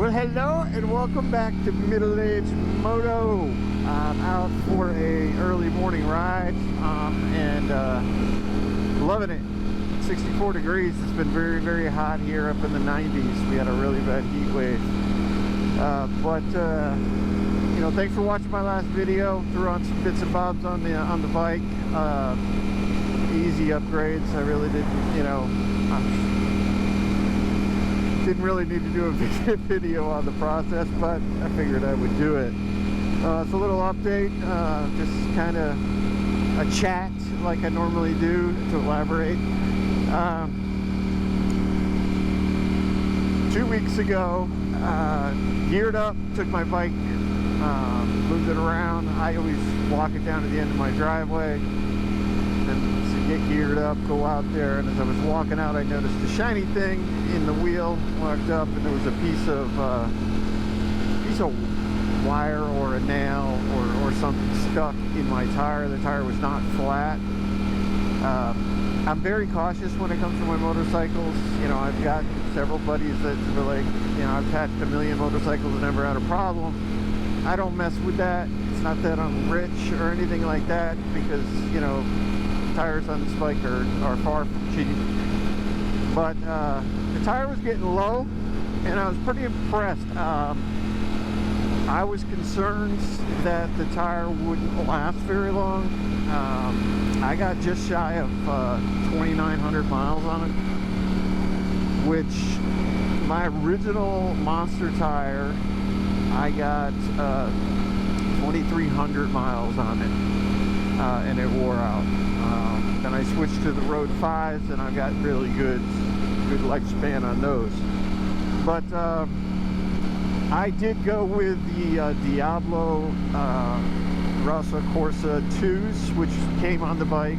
Well, hello and welcome back to Middle-Aged Moto. I'm out for a early morning ride and loving it. 64 degrees. It's been very, very hot here up in the 90s. We had a really bad heat wave. You know, thanks for watching my last video. Threw on some bits and bobs on the bike. Easy upgrades. I really didn't, you know, didn't really need to do a video on the process, but I figured I would do it. It's a little update, just kind of a chat like I normally do to elaborate. 2 weeks ago, geared up, took my bike, moved it around. I always walk it down to the end of my driveway and get geared up, go out there, and as I was walking out I noticed a shiny thing in the wheel. Walked up and there was a piece of wire or a nail or something stuck in my tire. The tire was not flat. I'm very cautious when it comes to my motorcycles. You know, I've got several buddies that were like, you know, I've patched a million motorcycles and never had a problem. I don't mess with that. It's not that I'm rich or anything like that, because, you know, tires on this bike are far from cheap. But the tire was getting low and I was pretty impressed. I was concerned that the tire wouldn't last very long. I got just shy of 2,900 miles on it, which my original monster tire, I got 2,300 miles on it, and it wore out. Then I switched to the Road 5s and I got really good lifespan on those. But I did go with the Diablo Rosso Corsa 2s, which came on the bike.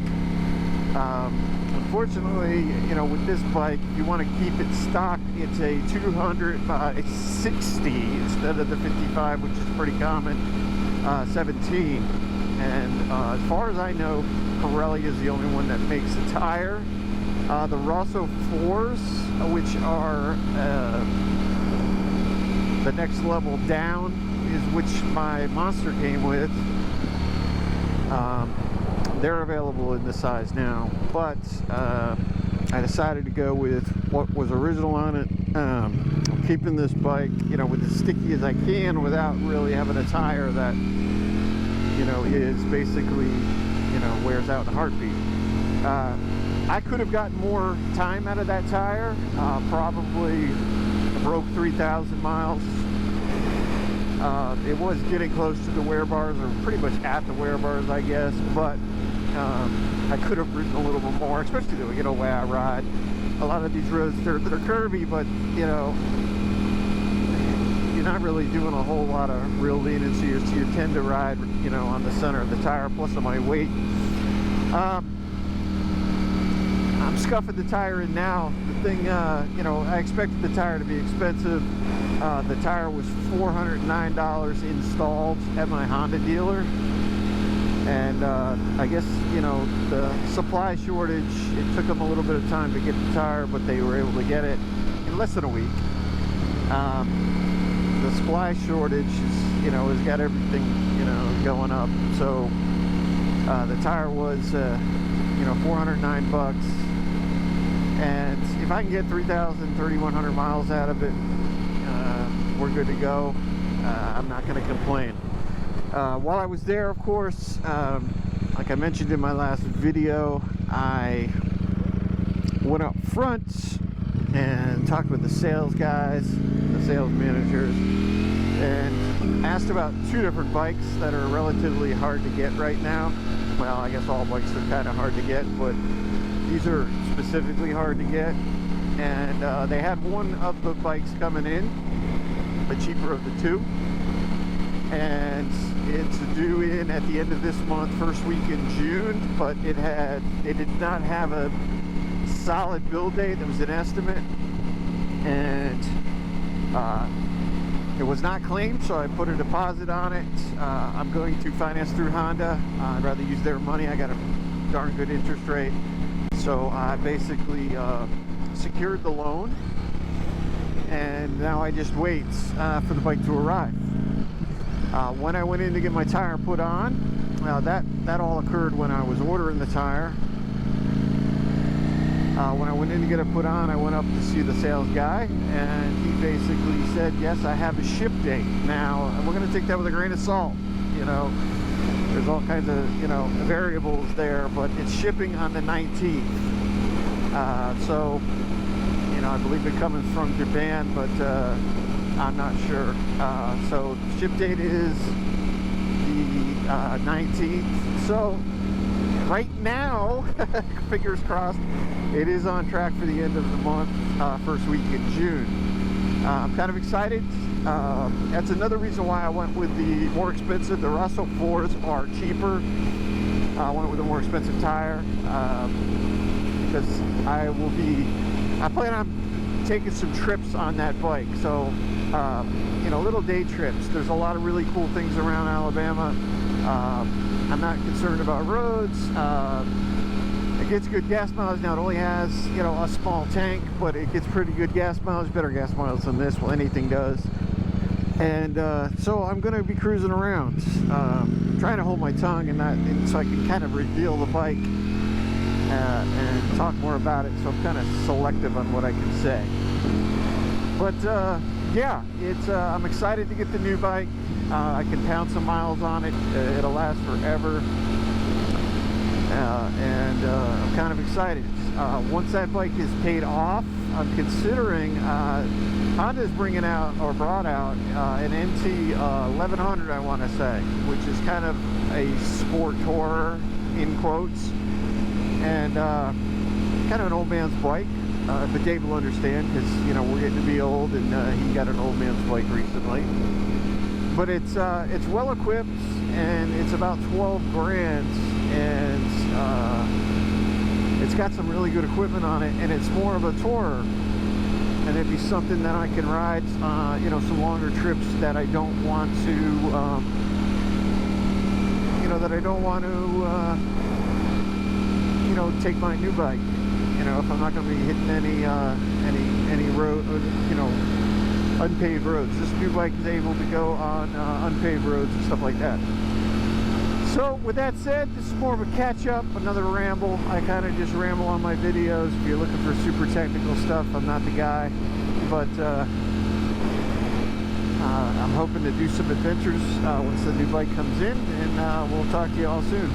Unfortunately, you know, with this bike, if you want to keep it stock, it's a 200 by 60 instead of the 55, which is pretty common, 17. And as far as I know, Pirelli is the only one that makes a tire. The Rosso 4s, which are the next level down, is which my Monster came with. They're available in this size now, but I decided to go with what was original on it. I'm keeping this bike, you know, with as sticky as I can without really having a tire that, you know, is basically, you know, wears out in a heartbeat. I could have gotten more time out of that tire. Probably broke 3,000 miles. It was getting close to the wear bars, or pretty much at the wear bars, I guess, but I could have ridden a little bit more, especially the, you know, way I ride. A lot of these roads, they're curvy, but, you know, you're not really doing a whole lot of real leaning, so you tend to ride, you know, on the center of the tire, plus of my weight. I'm scuffing the tire in now. The thing, you know, I expected the tire to be expensive. The tire was $409 installed at my Honda dealer. And I guess, you know, the supply shortage, it took them a little bit of time to get the tire, but they were able to get it in less than a week. The supply shortage is, you know, has got everything, you know, going up. So the tire was, you know, $409. And if I can get 3,100 miles out of it, we're good to go. I'm not going to complain. While I was there, of course, like I mentioned in my last video, I went up front and talked with the sales guys, the sales managers, and asked about two different bikes that are relatively hard to get right now. Well, I guess all bikes are kind of hard to get, but these are specifically hard to get. And they had one of the bikes coming in, the cheaper of the two, and it's due in at the end of this month, first week in June, but it did not have a solid build date. It was an estimate, and it was not claimed, so I put a deposit on it. I'm going to finance through Honda. I'd rather use their money. I got a darn good interest rate, so I basically secured the loan, and now I just wait for the bike to arrive. When I went in to get my tire put on, that all occurred when I was ordering the tire. When I went in to get it put on, I went up to see the sales guy, and he basically said, yes, I have a ship date. Now, we're going to take that with a grain of salt. You know, there's all kinds of, you know, variables there, but it's shipping on the 19th. So, you know, I believe it's coming from Japan, but I'm not sure. So, ship date is the 19th. So, right now, fingers crossed, it is on track for the end of the month, first week in June. I'm kind of excited. That's another reason why I went with the more expensive. The Russell 4s are cheaper. I went with a more expensive tire because I plan on taking some trips on that bike. So, you know, little day trips. There's a lot of really cool things around Alabama. I'm not concerned about roads. It gets good gas mileage. Now it only has, you know, a small tank, but it gets pretty good gas mileage, better gas mileage than this. Well, anything does. And so I'm going to be cruising around, trying to hold my tongue and so I can kind of reveal the bike and talk more about it. So I'm kind of selective on what I can say. But yeah, I'm excited to get the new bike. I can pound some miles on it. It'll last forever. And I'm kind of excited. Once that bike is paid off, I'm considering Honda's brought out an NT 1100, I want to say, which is kind of a sport tourer in quotes, and kind of an old man's bike. But Dave will understand because, you know, we're getting to be old, and he got an old man's bike recently. But it's well equipped, and it's about 12 grand, and it's got some really good equipment on it, and it's more of a tourer, and it'd be something that I can ride, you know, some longer trips that I don't want to, you know, you know, take my new bike. You know, if I'm not going to be hitting any road, you know, unpaved roads. This new bike is able to go on unpaved roads and stuff like that. So with that said, this is more of a catch-up, another ramble. I kind of just ramble on my videos. If you're looking for super technical stuff, I'm not the guy. But I'm hoping to do some adventures once the new bike comes in, and we'll talk to you all soon.